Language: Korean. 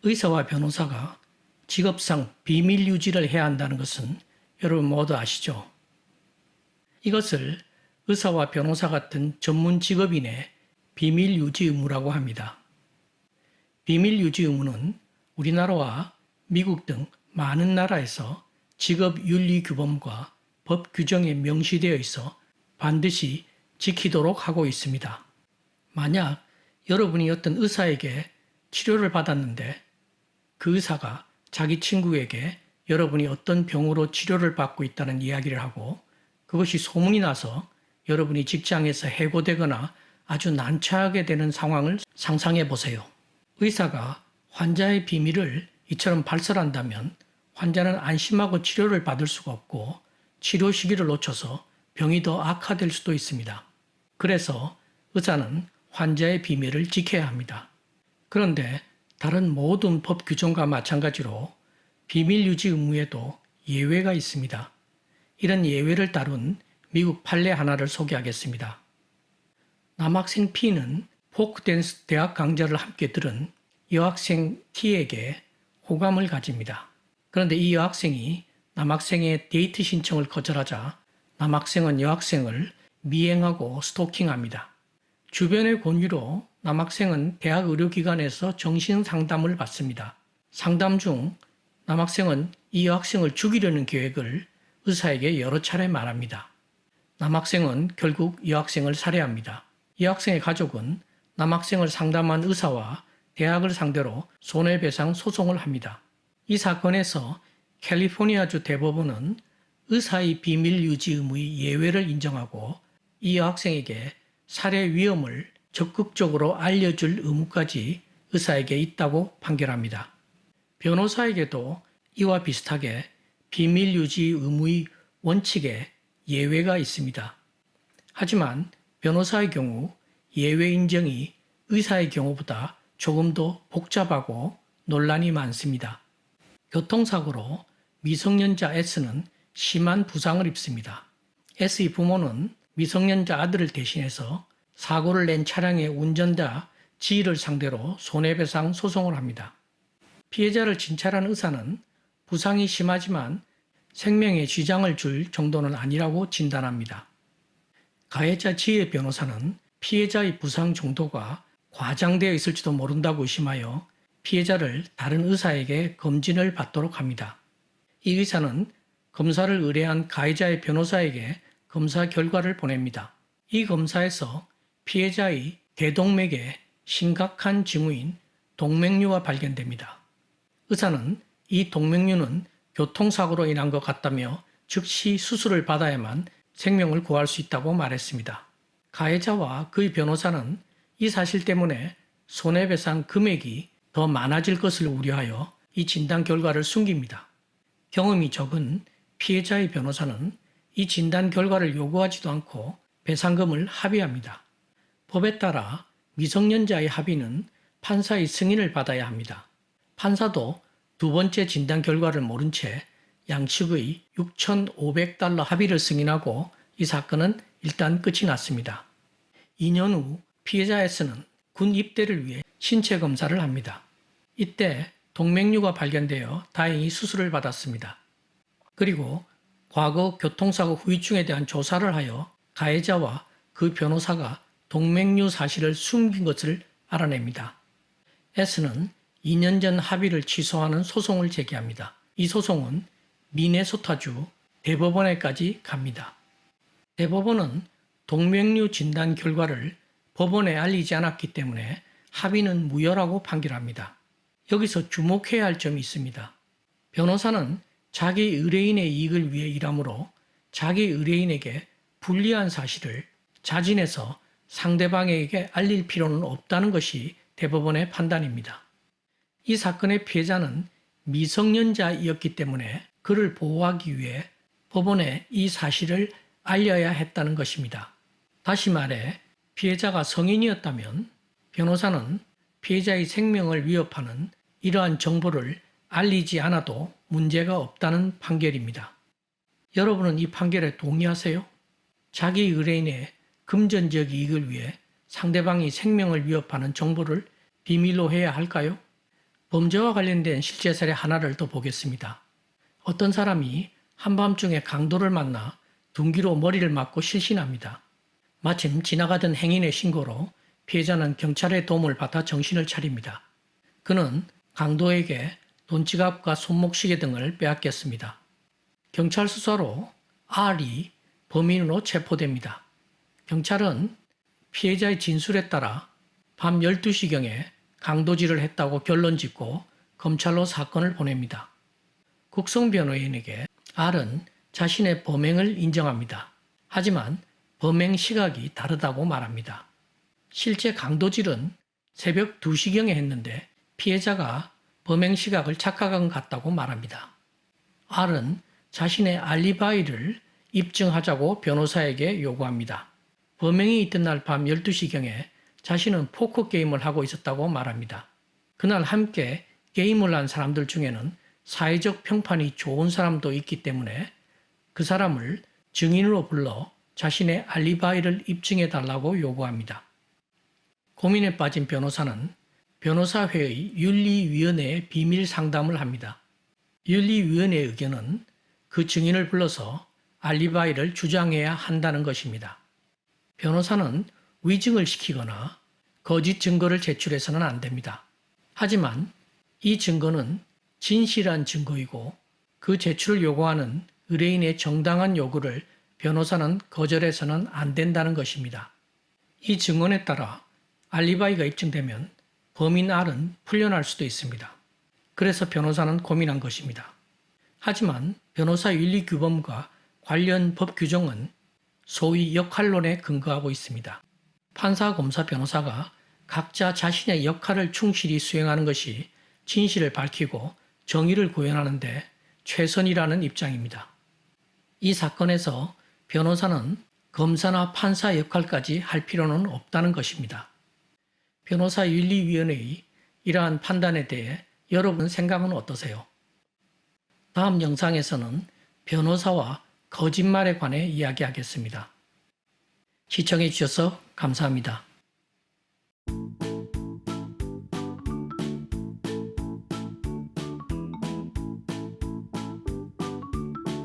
의사와 변호사가 직업상 비밀 유지를 해야 한다는 것은 여러분 모두 아시죠? 이것을 의사와 변호사 같은 전문 직업인의 비밀 유지 의무라고 합니다. 비밀 유지 의무는 우리나라와 미국 등 많은 나라에서 직업 윤리 규범과 법 규정에 명시되어 있어 반드시 지키도록 하고 있습니다. 만약 여러분이 어떤 의사에게 치료를 받았는데 그 의사가 자기 친구에게 여러분이 어떤 병으로 치료를 받고 있다는 이야기를 하고 그것이 소문이 나서 여러분이 직장에서 해고되거나 아주 난처하게 되는 상황을 상상해 보세요. 의사가 환자의 비밀을 이처럼 발설한다면 환자는 안심하고 치료를 받을 수가 없고 치료 시기를 놓쳐서 병이 더 악화될 수도 있습니다. 그래서 의사는 환자의 비밀을 지켜야 합니다. 그런데 다른 모든 법 규정과 마찬가지로 비밀 유지 의무에도 예외가 있습니다. 이런 예외를 다룬 미국 판례 하나를 소개하겠습니다. 남학생 P는 포크댄스 대학 강좌를 함께 들은 여학생 T에게 호감을 가집니다. 그런데 이 여학생이 남학생의 데이트 신청을 거절하자 남학생은 여학생을 미행하고 스토킹합니다. 주변의 권유로 남학생은 대학 의료기관에서 정신 상담을 받습니다. 상담 중 남학생은 이 여학생을 죽이려는 계획을 의사에게 여러 차례 말합니다. 남학생은 결국 여학생을 살해합니다. 여학생의 가족은 남학생을 상담한 의사와 대학을 상대로 손해배상 소송을 합니다. 이 사건에서 캘리포니아주 대법원은 의사의 비밀 유지 의무의 예외를 인정하고 이 여학생에게 살해 위험을 적극적으로 알려줄 의무까지 의사에게 있다고 판결합니다. 변호사에게도 이와 비슷하게 비밀 유지 의무의 원칙에 예외가 있습니다. 하지만 변호사의 경우 예외 인정이 의사의 경우보다 조금 더 복잡하고 논란이 많습니다. 교통사고로 미성년자 S는 심한 부상을 입습니다. S의 부모는 미성년자 아들을 대신해서 사고를 낸 차량의 운전자 G를 상대로 손해배상 소송을 합니다. 피해자를 진찰한 의사는 부상이 심하지만 생명에 지장을 줄 정도는 아니라고 진단합니다. 가해자 G의 변호사는 피해자의 부상 정도가 과장되어 있을지도 모른다고 의심하여 피해자를 다른 의사에게 검진을 받도록 합니다. 이 의사는 검사를 의뢰한 가해자의 변호사에게 검사 결과를 보냅니다. 이 검사에서 피해자의 대동맥에 심각한 징후인 동맥류가 발견됩니다. 의사는 이 동맥류는 교통사고로 인한 것 같다며 즉시 수술을 받아야만 생명을 구할 수 있다고 말했습니다. 가해자와 그의 변호사는 이 사실 때문에 손해배상 금액이 더 많아질 것을 우려하여 이 진단 결과를 숨깁니다. 경험이 적은 피해자의 변호사는 이 진단 결과를 요구하지도 않고 배상금을 합의합니다. 법에 따라 미성년자의 합의는 판사의 승인을 받아야 합니다. 판사도 두 번째 진단 결과를 모른 채 양측의 $6,500 합의를 승인하고 이 사건은 일단 끝이 났습니다. 2년 후 피해자 S는 군 입대를 위해 신체 검사를 합니다. 이때 동맥류가 발견되어 다행히 수술을 받았습니다. 그리고 과거 교통사고 후유증에 대한 조사를 하여 가해자와 그 변호사가 동맥류 사실을 숨긴 것을 알아냅니다. S는 2년 전 합의를 취소하는 소송을 제기합니다. 이 소송은 미네소타주 대법원에까지 갑니다. 대법원은 동맥류 진단 결과를 법원에 알리지 않았기 때문에 합의는 무효라고 판결합니다. 여기서 주목해야 할 점이 있습니다. 변호사는 자기 의뢰인의 이익을 위해 일하므로 자기 의뢰인에게 불리한 사실을 자진해서 상대방에게 알릴 필요는 없다는 것이 대법원의 판단입니다. 이 사건의 피해자는 미성년자이었기 때문에 그를 보호하기 위해 법원에 이 사실을 알려야 했다는 것입니다. 다시 말해 피해자가 성인이었다면 변호사는 피해자의 생명을 위협하는 이러한 정보를 알리지 않아도 문제가 없다는 판결입니다. 여러분은 이 판결에 동의하세요? 자기 의뢰인의 금전적 이익을 위해 상대방이 생명을 위협하는 정보를 비밀로 해야 할까요? 범죄와 관련된 실제 사례 하나를 더 보겠습니다. 어떤 사람이 한밤중에 강도를 만나 둔기로 머리를 맞고 실신합니다. 마침 지나가던 행인의 신고로 피해자는 경찰의 도움을 받아 정신을 차립니다. 그는 강도에게 돈지갑과 손목시계 등을 빼앗겼습니다. 경찰 수사로 R이 범인으로 체포됩니다. 경찰은 피해자의 진술에 따라 밤 12시경에 강도질을 했다고 결론 짓고 검찰로 사건을 보냅니다. 국성 변호인에게 R은 자신의 범행을 인정합니다. 하지만 범행 시각이 다르다고 말합니다. 실제 강도질은 새벽 2시경에 했는데 피해자가 범행 시각을 착각한 것 같다고 말합니다. R은 자신의 알리바이를 입증하자고 변호사에게 요구합니다. 범행이 있던 날 밤 12시경에 자신은 포커 게임을 하고 있었다고 말합니다. 그날 함께 게임을 한 사람들 중에는 사회적 평판이 좋은 사람도 있기 때문에 그 사람을 증인으로 불러 자신의 알리바이를 입증해 달라고 요구합니다. 고민에 빠진 변호사는 변호사회의 윤리위원회에 비밀 상담을 합니다. 윤리위원회의 의견은 그 증인을 불러서 알리바이를 주장해야 한다는 것입니다. 변호사는 위증을 시키거나 거짓 증거를 제출해서는 안 됩니다. 하지만 이 증거는 진실한 증거이고 그 제출을 요구하는 의뢰인의 정당한 요구를 변호사는 거절해서는 안 된다는 것입니다. 이 증언에 따라 알리바이가 입증되면 범인 R은 풀려날 수도 있습니다. 그래서 변호사는 고민한 것입니다. 하지만 변호사 윤리규범과 관련 법 규정은 소위 역할론에 근거하고 있습니다. 판사, 검사, 변호사가 각자 자신의 역할을 충실히 수행하는 것이 진실을 밝히고 정의를 구현하는 데 최선이라는 입장입니다. 이 사건에서 변호사는 검사나 판사 역할까지 할 필요는 없다는 것입니다. 변호사윤리위원회의 이러한 판단에 대해 여러분 생각은 어떠세요? 다음 영상에서는 변호사와 거짓말에 관해 이야기하겠습니다. 시청해 주셔서 감사합니다.